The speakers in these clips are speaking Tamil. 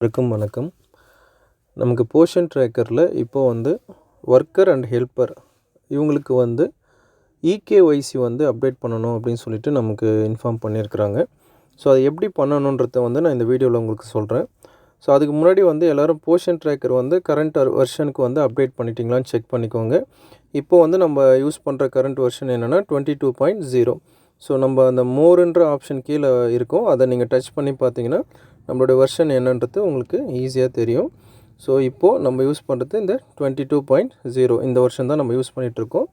வணக்கம். நமக்கு போர்ஷன் ட்ராக்கரில் இப்போ ஒர்க்கர் அண்ட் ஹெல்ப்பர் இவங்களுக்கு இகேஒய்சி அப்டேட் பண்ணணும் அப்படின்னு சொல்லிட்டு நமக்கு இன்ஃபார்ம் பண்ணியிருக்கிறாங்க. ஸோ அதை எப்படி பண்ணணுன்றத நான் இந்த வீடியோவில் உங்களுக்கு சொல்கிறேன். ஸோ அதுக்கு முன்னாடி எல்லோரும் போர்ஷன் ட்ராக்கர் கரண்ட் வெர்ஷனுக்கு அப்டேட் பண்ணிட்டீங்களான்னு செக் பண்ணிக்கோங்க. இப்போது நம்ம யூஸ் பண்ணுற கரண்ட் வெர்ஷன் என்னென்னா 22.0. ஸோ நம்ம அந்த மோருன்ற ஆப்ஷன் கீழே இருக்கும், அதை நீங்கள் டச் பண்ணி பார்த்தீங்கன்னா நம்மளுடைய வெர்ஷன் என்னன்றது உங்களுக்கு ஈஸியாக தெரியும். ஸோ இப்போது நம்ம யூஸ் பண்ணுறது இந்த 22.0 இந்த வருஷன் தான் நம்ம யூஸ் பண்ணிகிட்ருக்கோம்.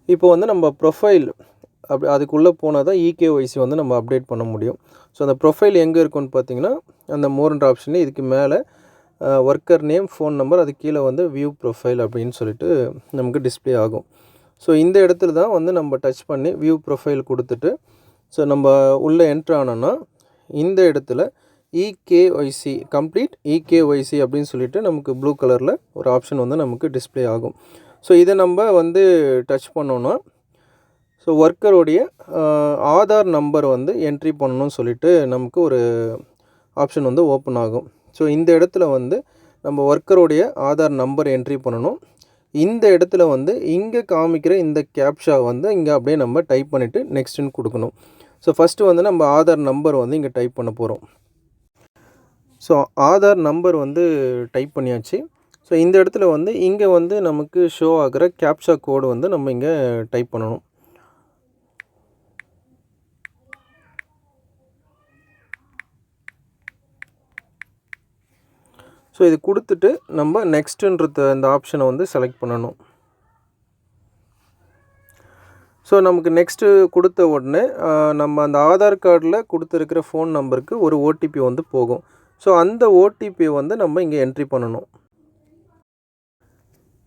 இப்போ நம்ம ப்ரொஃபைல் அதுக்குள்ளே போனால் தான் இகேஒய்சி நம்ம அப்டேட் பண்ண முடியும். ஸோ அந்த ப்ரொஃபைல் எங்கே இருக்குன்னு பார்த்தீங்கன்னா அந்த மோர்ன்ற ஆப்ஷனில் இதுக்கு மேலே ஒர்க்கர் நேம், ஃபோன் நம்பர், அது கீழே வியூ ப்ரொஃபைல் அப்படின்னு சொல்லிட்டு நமக்கு டிஸ்பிளே ஆகும். ஸோ இந்த இடத்துல தான் நம்ம டச் பண்ணி வியூ ப்ரொஃபைல் கொடுத்துட்டு ஸோ நம்ம உள்ளே என்ட்ரு ஆனோன்னா இந்த இடத்துல இகேஒய்சி கம்ப்ளீட் இகேஒய்சி அப்படின்னு சொல்லிட்டு நமக்கு ப்ளூ கலரில் ஒரு ஆப்ஷன் நமக்கு டிஸ்பிளே ஆகும். ஸோ இதை நம்ம டச் பண்ணோன்னா ஸோ ஒர்க்கருடைய ஆதார் நம்பர் என்ட்ரி பண்ணணும்னு சொல்லிட்டு நமக்கு ஒரு ஆப்ஷன் ஓப்பன் ஆகும். ஸோ இந்த இடத்துல நம்ம ஒர்க்கருடைய ஆதார் நம்பர் என்ட்ரி பண்ணணும். இந்த இடத்துல இங்கே காமிக்கிற இந்த கேப்ஷா இங்கே அப்படியே நம்ம டைப் பண்ணிவிட்டு நெக்ஸ்ட்டுன்னு கொடுக்கணும். ஸோ ஃபஸ்ட்டு நம்ம ஆதார் நம்பர் இங்கே டைப் பண்ண போகிறோம். ஸோ ஆதார் நம்பர் டைப் பண்ணியாச்சு. ஸோ இந்த இடத்துல இங்கே நமக்கு ஷோ ஆகிற கேப்ஷா கோடு நம்ம இங்கே டைப் பண்ணணும். ஸோ இது கொடுத்துட்டு நம்ம நெக்ஸ்ட்டுன்றத இந்த ஆப்ஷனை செலக்ட் பண்ணணும். ஸோ நமக்கு நெக்ஸ்ட்டு கொடுத்த உடனே நம்ம அந்த ஆதார் கார்டில் கொடுத்துருக்கிற ஃபோன் நம்பருக்கு ஒரு ஓடிபி போகும். ஸோ அந்த ஓடிபியை நம்ம இங்கே என்ட்ரி பண்ணணும்.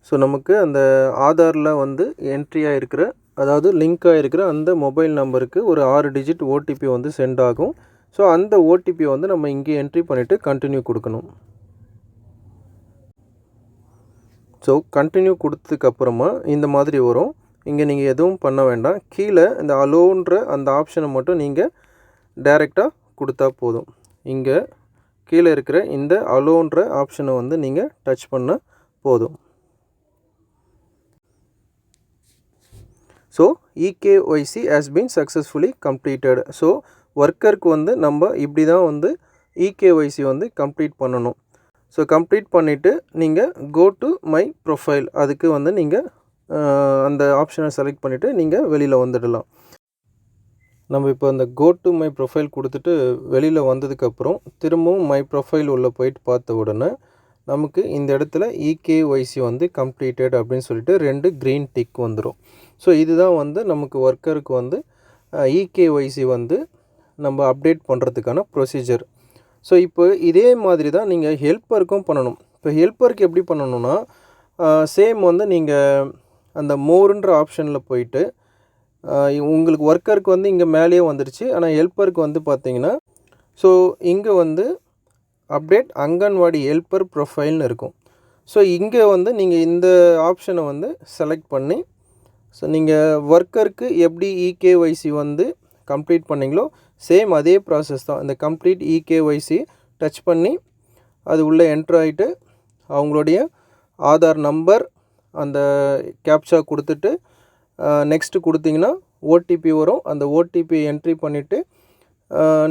ஸோ நமக்கு அந்த ஆதாரில் என்ட்ரியாக இருக்கிற, அதாவது லிங்காக இருக்கிற அந்த மொபைல் நம்பருக்கு ஒரு 6 டிஜிட் ஓடிபி சென்ட் ஆகும். ஸோ அந்த ஓடிபியை நம்ம இங்கே என்ட்ரி பண்ணிவிட்டு கண்டினியூ கொடுக்கணும். ஸோ கண்டினியூ கொடுத்ததுக்கப்புறமா இந்த மாதிரி வரும். இங்கே நீங்கள் எதுவும் பண்ண வேண்டாம். கீழே இந்த அலோன்ற அந்த ஆப்ஷனை மட்டும் நீங்கள் டைரெக்டாக கொடுத்தா போதும். இங்கே கீழே இருக்கிற இந்த அலோன்ற ஆப்ஷனை நீங்கள் டச் பண்ண போதும். So eKYC has been successfully completed. So ஒர்க்கருக்கு நம்ம இப்படி தான் இகேஒய்சி கம்ப்ளீட் பண்ணணும். ஸோ கம்ப்ளீட் பண்ணிவிட்டு நீங்கள் கோ டு மை ப்ரொஃபைல் அதுக்கு நீங்கள் அந்த ஆப்ஷனை செலக்ட் பண்ணிவிட்டு நீங்கள் வெளியில் வந்துடலாம். நம்ம இப்போ அந்த கோ டு மை ப்ரொஃபைல் கொடுத்துட்டு வெளியில் வந்ததுக்கப்புறம் திரும்பவும் மை ப்ரொஃபைல் உள்ளே போயிட்டு பார்த்த உடனே நமக்கு இந்த இடத்துல இகேஒய்சி கம்ப்ளீட்டட் அப்படின்னு சொல்லிட்டு 2 க்ரீன் டிக் வந்துடும். ஸோ இதுதான் நமக்கு ஒர்க்கருக்கு இகேஒய்சி நம்ம அப்டேட் பண்ணுறதுக்கான ப்ரொசீஜர். ஸோ இப்போ இதே மாதிரி தான் நீங்கள் ஹெல்ப்பருக்கும் பண்ணணும். இப்போ ஹெல்ப்பருக்கு எப்படி பண்ணணுன்னா சேம் நீங்கள் அந்த மோருன்ற ஆப்ஷனில் போயிட்டு உங்களுக்கு ஒர்க்கருக்கு இங்கே மேலேயே வந்துடுச்சு. ஆனால் ஹெல்ப்பருக்கு பார்த்தீங்கன்னா ஸோ இங்கே அப்டேட் அங்கன்வாடி ஹெல்ப்பர் ப்ரொஃபைல்னு இருக்கும். ஸோ இங்கே நீங்கள் இந்த ஆப்ஷனை செலக்ட் பண்ணி ஸோ நீங்கள் ஒர்க்கருக்கு எப்படி இகேஒய்சி கம்ப்ளீட் பண்ணிங்களோ சேம் அதே ப்ராசஸ் தான். இந்த கம்ப்ளீட் இகேஒய்சி டச் பண்ணி அது உள்ளே என்ட்ரு ஆகிட்டு அவங்களுடைய ஆதார் நம்பர் அந்த கேப்சா கொடுத்துட்டு நெக்ஸ்ட்டு கொடுத்தீங்கன்னா ஓடிபி வரும். அந்த ஓடிபி என்ட்ரி பண்ணிவிட்டு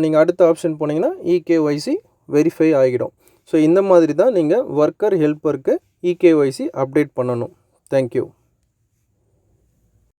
நீங்கள் அடுத்த ஆப்ஷன் போனீங்கன்னா இகேஒய்சி வெரிஃபை ஆகிடும். ஸோ இந்த மாதிரி தான் நீங்கள் ஒர்க்கர் ஹெல்ப்பருக்கு இகேஒய்சி அப்டேட் பண்ணணும். தேங்க்யூ.